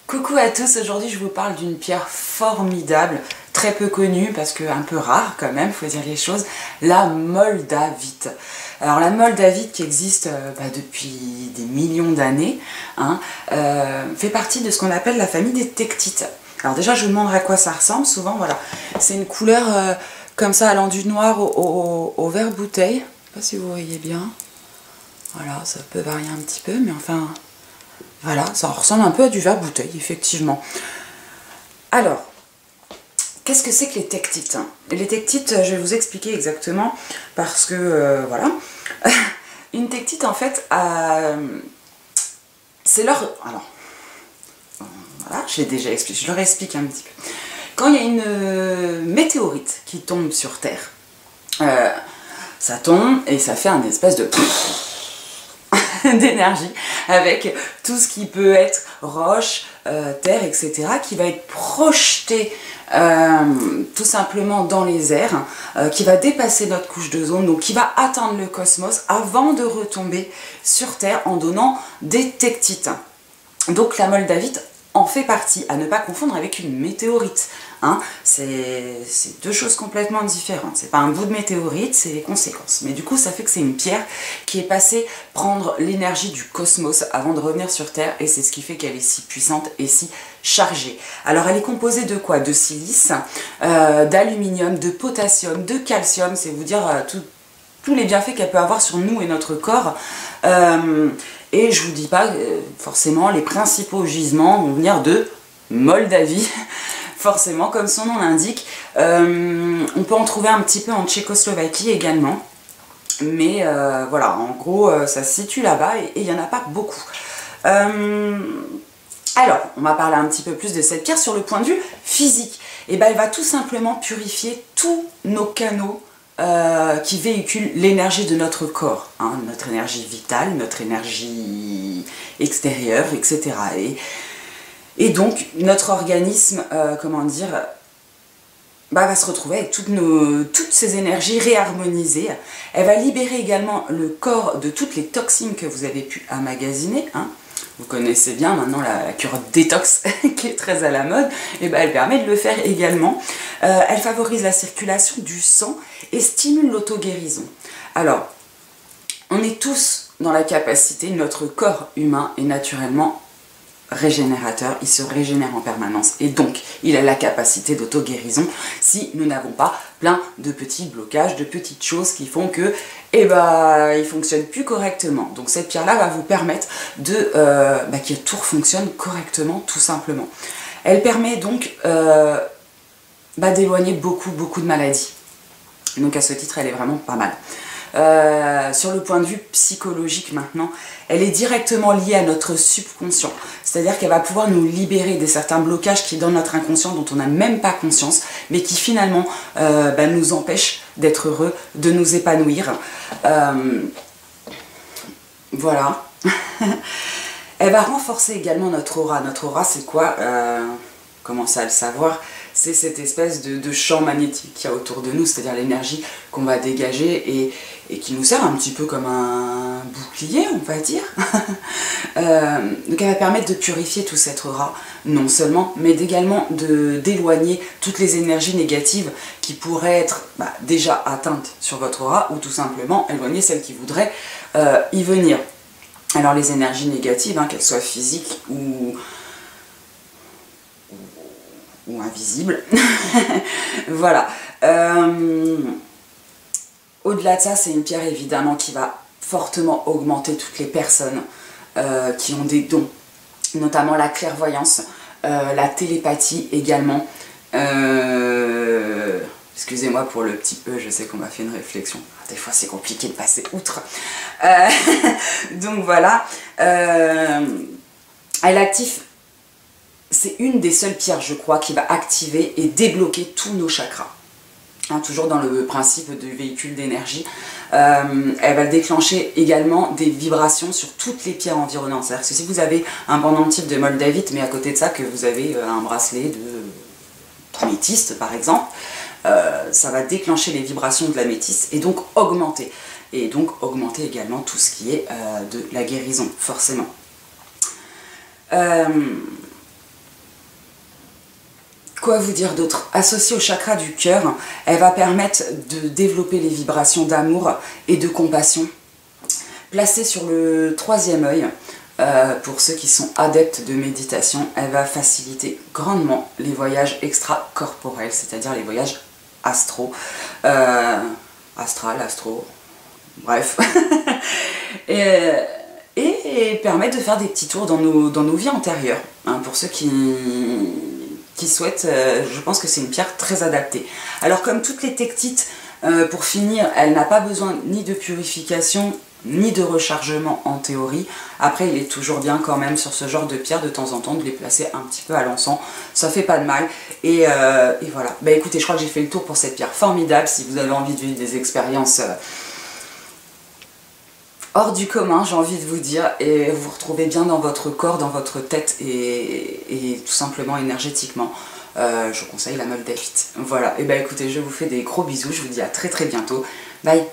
Coucou à tous, aujourd'hui je vous parle d'une pierre formidable, très peu connue parce que un peu rare quand même, faut dire les choses, la moldavite. Alors la moldavite qui existe depuis des millions d'années, fait partie de ce qu'on appelle la famille des tectites. Alors déjà je vous demande à quoi ça ressemble, souvent voilà, c'est une couleur comme ça allant du noir au vert bouteille, je sais pas si vous voyez bien, voilà ça peut varier un petit peu mais enfin... Voilà, ça ressemble un peu à du verre bouteille, effectivement. Alors, qu'est-ce que c'est que les tectites? Les tectites, je vais vous expliquer exactement, parce que, voilà. Une tectite, en fait, c'est leur... Alors, voilà, je l'ai déjà expliqué, je leur explique un petit peu. Quand il y a une météorite qui tombe sur Terre, ça tombe et ça fait un espèce de... d'énergie avec tout ce qui peut être roche, terre, etc. qui va être projeté tout simplement dans les airs, qui va dépasser notre couche d'ozone, donc qui va atteindre le cosmos avant de retomber sur Terre en donnant des tectites. Donc la moldavite en fait partie, à ne pas confondre avec une météorite. C'est deux choses complètement différentes. C'est pas un bout de météorite, c'est les conséquences. Mais du coup, ça fait que c'est une pierre qui est passée prendre l'énergie du cosmos avant de revenir sur Terre, et c'est ce qui fait qu'elle est si puissante et si chargée. Alors, elle est composée de quoi? De silice, d'aluminium, de potassium, de calcium, c'est vous dire tous les bienfaits qu'elle peut avoir sur nous et notre corps. Et je vous dis pas, forcément, les principaux gisements vont venir de Moldavie, forcément, comme son nom l'indique. On peut en trouver un petit peu en Tchécoslovaquie également. Mais voilà, en gros, ça se situe là-bas et il n'y en a pas beaucoup. Alors, on va parler un petit peu plus de cette pierre sur le point de vue physique. Et ben, elle va tout simplement purifier tous nos canaux qui véhicule l'énergie de notre corps, notre énergie vitale, notre énergie extérieure, etc. Et donc notre organisme, comment dire, va se retrouver avec toutes ces énergies réharmonisées. Elle va libérer également le corps de toutes les toxines que vous avez pu emmagasiner. Vous connaissez bien maintenant la cure détox qui est très à la mode, et ben elle permet de le faire également. Elle favorise la circulation du sang et stimule l'auto-guérison. Alors, on est tous dans la capacité, notre corps humain est naturellement régénérateur, il se régénère en permanence et donc il a la capacité d'auto-guérison si nous n'avons pas plein de petits blocages, de petites choses qui font que il fonctionne plus correctement. Donc cette pierre là va vous permettre de que tout fonctionne correctement, tout simplement. Elle permet donc d'éloigner beaucoup de maladies, donc à ce titre elle est vraiment pas mal. Sur le point de vue psychologique maintenant, elle est directement liée à notre subconscient, c'est-à-dire qu'elle va pouvoir nous libérer de certains blocages qui sont dans notre inconscient dont on n'a même pas conscience, mais qui finalement nous empêchent d'être heureux, de nous épanouir. Voilà. Elle va renforcer également notre aura. Notre aura, c'est quoi? Commencez à le savoir, c'est cette espèce de champ magnétique qu'il y a autour de nous, c'est-à-dire l'énergie qu'on va dégager et qui nous sert un petit peu comme un bouclier, on va dire. Donc elle va permettre de purifier tout cet aura, non seulement, mais également d'éloigner toutes les énergies négatives qui pourraient être déjà atteintes sur votre aura, ou tout simplement éloigner celles qui voudraient y venir. Alors les énergies négatives, qu'elles soient physiques ou invisible. Voilà. Au-delà de ça, c'est une pierre évidemment qui va fortement augmenter toutes les personnes qui ont des dons, notamment la clairvoyance, la télépathie également. Excusez-moi pour le petit E, je sais qu'on m'a fait une réflexion. Des fois c'est compliqué de passer outre. Donc voilà. Elle active. C'est une des seules pierres, je crois, qui va activer et débloquer tous nos chakras. Toujours dans le principe du véhicule d'énergie. Elle va déclencher également des vibrations sur toutes les pierres environnantes. C'est-à-dire que si vous avez un pendentif de moldavite, mais à côté de ça, que vous avez un bracelet de améthyste, par exemple, ça va déclencher les vibrations de l'améthyste et donc augmenter. Et donc augmenter également tout ce qui est de la guérison, forcément. Quoi vous dire d'autre? Associée au chakra du cœur, elle va permettre de développer les vibrations d'amour et de compassion. Placée sur le troisième œil, pour ceux qui sont adeptes de méditation, elle va faciliter grandement les voyages extracorporels, c'est-à-dire les voyages astro, astro, bref, et permettre de faire des petits tours dans nos vies antérieures, hein, pour ceux qui souhaitent. Je pense que c'est une pierre très adaptée. Alors comme toutes les tektites, pour finir, elle n'a pas besoin ni de purification, ni de rechargement en théorie. Après, il est toujours bien quand même sur ce genre de pierre de temps en temps de les placer un petit peu à l'encens, ça fait pas de mal. Et voilà, bah écoutez, je crois que j'ai fait le tour pour cette pierre formidable. Si vous avez envie de vivre des expériences hors du commun, j'ai envie de vous dire, et vous vous retrouvez bien dans votre corps, dans votre tête et tout simplement énergétiquement, je vous conseille la Moldavite. Voilà, et bah écoutez, je vous fais des gros bisous, je vous dis à très très bientôt, bye.